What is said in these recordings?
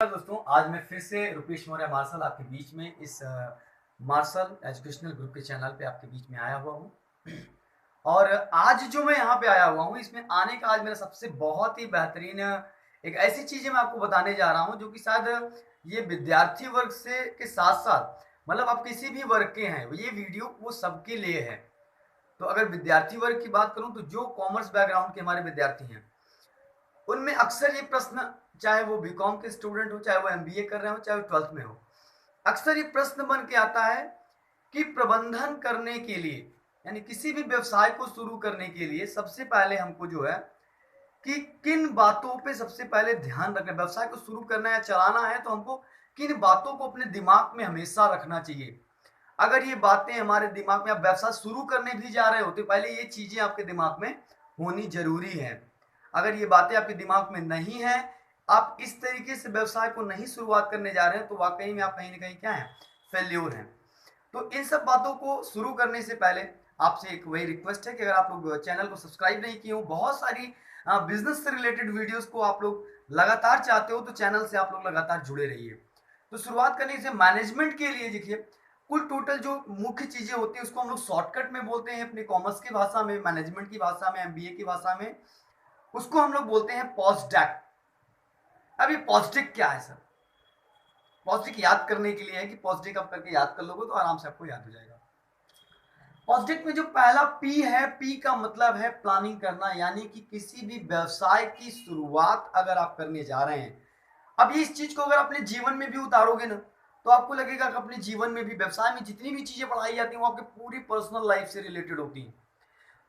दोस्तों, आज मैं फिर से रुपेश मौर्य मार्शल आपके बीच में इस मार्शल एजुकेशनल ग्रुप के चैनल पे आपके बीच में आया हुआ हूँ। और आज जो मैं यहाँ पे आया हुआ हूँ, इसमें आने का आज मेरा सबसे बहुत ही बेहतरीन एक ऐसी चीज़ें मैं आपको बताने जा रहा हूँ जो कि शायद ये विद्यार्थी वर्ग से के साथ-साथ मतलब आप किसी भी वर्ग के हैं, ये वीडियो वो सबके लिए है। तो अगर विद्यार्थी वर्ग की बात करूँ तो जो कॉमर्स बैकग्राउंड के हमारे विद्यार्थी हैं, उनमें अक्सर ये प्रश्न, चाहे वो बीकॉम के स्टूडेंट हो, चाहे वो एमबीए कर रहे हो, चाहे वो 12th में हो, अक्सर ये प्रश्न बन के आता है कि प्रबंधन करने के लिए यानी किसी भी व्यवसाय को शुरू करने के लिए सबसे पहले हमको जो है कि किन बातों पे सबसे पहले ध्यान रखना। व्यवसाय को शुरू करना है, चलाना है, तो हमको किन बातों को अपने दिमाग में हमेशा रखना चाहिए। अगर ये बातें हमारे दिमाग में, आप व्यवसाय शुरू करने भी जा रहे हो तो पहले ये चीजें आपके दिमाग में होनी जरूरी है। अगर ये बातें आपके दिमाग में नहीं है, आप इस तरीके से व्यवसाय को नहीं शुरुआत करने जा रहे हैं, तो वाकई में आप कहीं ना कहीं क्या है, फेल्योर हैं। तो इन सब बातों को शुरू करने से पहले आपसे एक वही रिक्वेस्ट है कि अगर आप लोग चैनल को सब्सक्राइब नहीं किए हो, बहुत सारी बिजनेस से रिलेटेड वीडियोस को आप लोग लगातार चाहते हो, तो चैनल से आप लोग लगातार जुड़े रहिए। तो शुरुआत करने से मैनेजमेंट के लिए देखिए, कुल टोटल जो मुख्य चीजें होती है उसको हम लोग शॉर्टकट में बोलते हैं अपने कॉमर्स की भाषा में, मैनेजमेंट की भाषा में, एमबीए की भाषा में, उसको हम लोग बोलते हैं पॉस्टडैक। अब ये पॉस्टिक क्या है सर? पॉस्टिक याद करने के लिए है कि पॉस्टिक आप करके याद कर लोगे तो आराम से आपको याद हो जाएगा। पॉस्टिक में जो पहला पी है, पी का मतलब है प्लानिंग करना, यानी कि किसी भी व्यवसाय की शुरुआत अगर आप करने जा रहे हैं, अब ये इस चीज को अगर अपने जीवन में भी उतारोगे ना, तो आपको लगेगा कि अपने जीवन में भी, व्यवसाय में जितनी भी चीजें पढ़ाई जाती हैं वो आपके पूरी पर्सनल लाइफ से रिलेटेड होती हैं।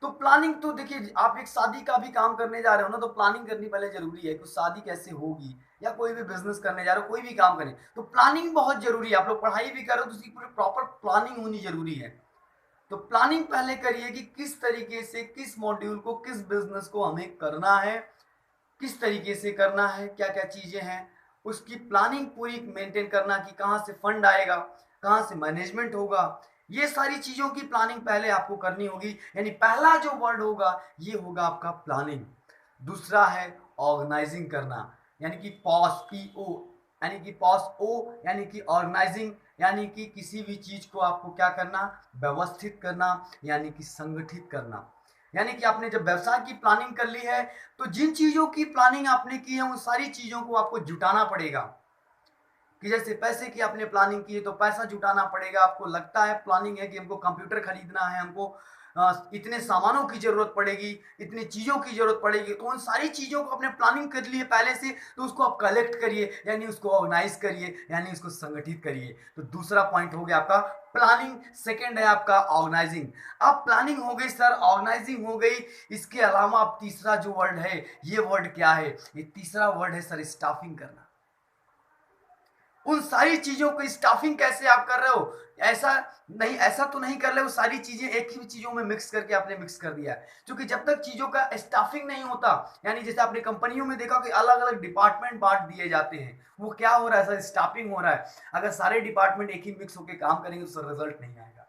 तो प्लानिंग तो देखिए, आप एक शादी का भी काम करने जा रहे हो ना, तो प्लानिंग करनी पहले जरूरी है कि शादी कैसे होगी, या कोई भी बिजनेस करने जा रहे हो, कोई भी काम करें तो प्लानिंग बहुत जरूरी है। आप लोग पढ़ाई भी कर रहे हो तो उसकी पूरी प्रॉपर प्लानिंग होनी जरूरी है। तो प्लानिंग पहले करिए कि किस तरीके से, किस मॉड्यूल को, किस बिजनेस को हमें करना है, किस तरीके से करना है, क्या क्या चीजें हैं, उसकी प्लानिंग पूरी मेंटेन करना कि कहां से फंड आएगा, कहां से मैनेजमेंट होगा, ये सारी चीजों की प्लानिंग पहले आपको करनी होगी। यानी पहला जो वर्ड होगा ये होगा आपका प्लानिंग। दूसरा है ऑर्गेनाइजिंग करना, यानी कि पॉस, पी ओ, यानी कि पॉस ओ, यानी कि ऑर्गेनाइजिंग, यानी कि किसी भी चीज को आपको क्या करना, व्यवस्थित करना, यानी कि संगठित करना। यानी कि आपने जब व्यवसाय की प्लानिंग कर ली है, तो जिन चीजों की प्लानिंग आपने की है उन सारी चीजों को आपको जुटाना पड़ेगा। कि जैसे पैसे की आपने प्लानिंग की है तो पैसा जुटाना पड़ेगा। आपको लगता है प्लानिंग है कि हमको कंप्यूटर खरीदना है, हमको इतने सामानों की जरूरत पड़ेगी, इतनी चीजों की जरूरत पड़ेगी, तो उन सारी चीजों को आपने प्लानिंग कर ली है पहले से, तो उसको आप कलेक्ट करिए, यानी उसको ऑर्गेनाइज करिए, यानी उसको संगठित करिए। तो दूसरा पॉइंट हो गया आपका प्लानिंग। सेकंड है आपका ऑर्गेनाइजिंग। अब प्लानिंग हो गई सर, ऑर्गेनाइजिंग हो गई, इसके अलावा अब तीसरा जो वर्ड है, ये वर्ड क्या है? ये तीसरा वर्ड है सर स्टाफिंग करना। उन सारी चीजों को स्टाफिंग कैसे आप कर रहे हो? ऐसा नहीं, ऐसा तो नहीं कर रहे हो सारी चीजें एक ही चीजों में मिक्स करके आपने मिक्स कर दिया है। क्योंकि जब तक चीजों का स्टाफिंग नहीं होता, यानी जैसे आपने कंपनियों में देखा कि अलग अलग डिपार्टमेंट बांट दिए जाते हैं, वो क्या हो रहा है सर? स्टाफिंग हो रहा है। अगर सारे डिपार्टमेंट एक ही मिक्स होकर काम करेंगे तो सर रिजल्ट नहीं आएगा।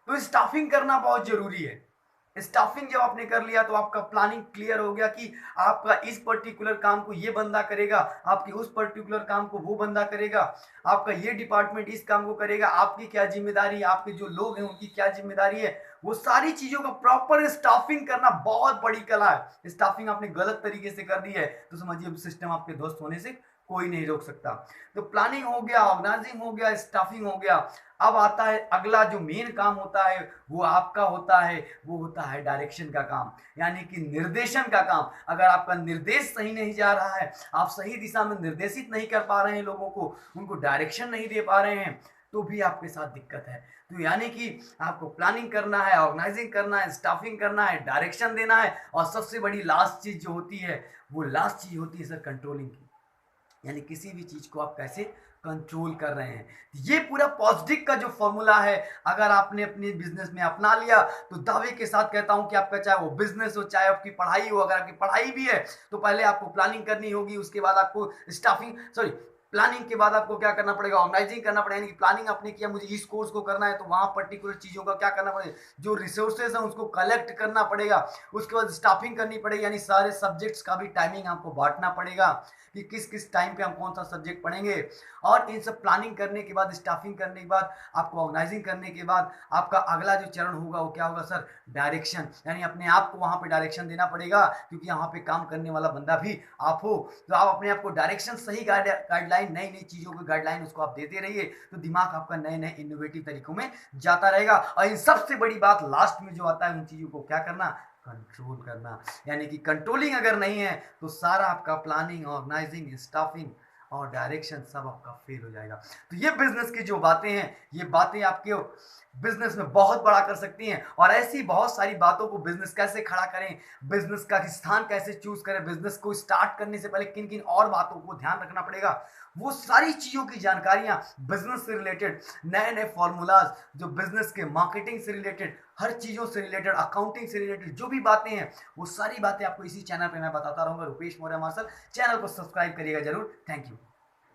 तो स्टाफिंग करना बहुत जरूरी है। स्टाफिंग जब आपने कर लिया तो आपका प्लानिंग क्लियर हो गया कि आपका इस पर्टिकुलर काम को ये बंदा करेगा, आपकी उस पर्टिकुलर काम को वो बंदा करेगा, आपका ये डिपार्टमेंट इस काम को करेगा, आपकी क्या जिम्मेदारी है, आपके जो लोग हैं उनकी क्या जिम्मेदारी है, वो सारी चीजों का प्रॉपर स्टाफिंग करना बहुत बड़ी कला है। स्टाफिंग आपने गलत तरीके से कर दी है तो समझिए सिस्टम आपके ध्वस्त होने से कोई नहीं रोक सकता। तो प्लानिंग हो गया, ऑर्गेनाइजिंग हो गया, स्टाफिंग हो गया। अब आता है अगला जो मेन काम होता है, वो आपका होता है, वो होता है डायरेक्शन का काम, यानी कि निर्देशन का काम। अगर आपका निर्देश सही नहीं जा रहा है, आप सही दिशा में निर्देशित नहीं कर पा रहे हैं लोगों को, उनको डायरेक्शन नहीं दे पा रहे हैं, तो भी आपके साथ दिक्कत है। तो यानी कि आपको प्लानिंग करना है, ऑर्गेनाइजिंग करना है, स्टाफिंग करना है, डायरेक्शन देना है, और सबसे बड़ी लास्ट चीज जो होती है, वो लास्ट चीज होती है सर कंट्रोलिंग की। यानी किसी भी चीज को आप कैसे कंट्रोल कर रहे हैं। ये पूरा पॉजिटिव का जो फॉर्मूला है, अगर आपने अपने बिजनेस में अपना लिया, तो दावे के साथ कहता हूं कि आपका चाहे वो बिजनेस हो, चाहे आपकी पढ़ाई हो, अगर आपकी पढ़ाई भी है तो पहले आपको प्लानिंग करनी होगी, उसके बाद आपको स्टाफिंग, सॉरी, प्लानिंग के बाद आपको क्या करना पड़ेगा, ऑर्गेनाइजिंग करना पड़ेगा, यानी कि प्लानिंग आपने किया मुझे इस कोर्स को करना है तो वहाँ पर्टिकुलर चीज़ों का क्या करना पड़ेगा, जो रिसोर्सेज हैं उसको कलेक्ट करना पड़ेगा, उसके बाद स्टाफिंग करनी पड़ेगी, यानी सारे सब्जेक्ट्स का भी टाइमिंग आपको बांटना पड़ेगा कि किस किस टाइम पे हम कौन सा सब्जेक्ट पढ़ेंगे। और इन सब प्लानिंग करने के बाद, स्टाफिंग करने के बाद, आपको ऑर्गेनाइजिंग करने के बाद आपका अगला जो चरण होगा वो क्या होगा सर, डायरेक्शन, यानी अपने आप को वहाँ पे डायरेक्शन देना पड़ेगा, क्योंकि यहाँ पे काम करने वाला बंदा भी आप हो। तो आप अपने आप को डायरेक्शन, सही गाइडलाइन, नई नई चीज़ों की गाइडलाइन उसको आप देते रहिए, तो दिमाग आपका नए नए इनोवेटिव तरीकों में जाता रहेगा। और इन सबसे बड़ी बात लास्ट में जो आता है, उन चीज़ों को क्या करना, कंट्रोल करना, यानी कि कंट्रोलिंग अगर नहीं है तो सारा आपका प्लानिंग, ऑर्गेनाइजिंग, स्टाफिंग और डायरेक्शन सब आपका फेल हो जाएगा। तो ये बिजनेस की जो बातें हैं, ये बातें आपके बिजनेस में बहुत बड़ा कर सकती हैं। और ऐसी बहुत सारी बातों को, बिजनेस कैसे खड़ा करें, बिजनेस का स्थान कैसे चूज करें, बिजनेस को स्टार्ट करने से पहले किन किन और बातों को ध्यान रखना पड़ेगा, वो सारी चीजों की जानकारियां, बिजनेस से रिलेटेड नए नए फॉर्मूलाज, जो बिजनेस के मार्केटिंग से रिलेटेड, हर चीजों से रिलेटेड, अकाउंटिंग से रिलेटेड जो भी बातें हैं, वो सारी बातें आपको इसी चैनल पे मैं बताता रहूंगा, रुपेश मौर्य मार्शल। चैनल को सब्सक्राइब करिएगा जरूर। Thank you.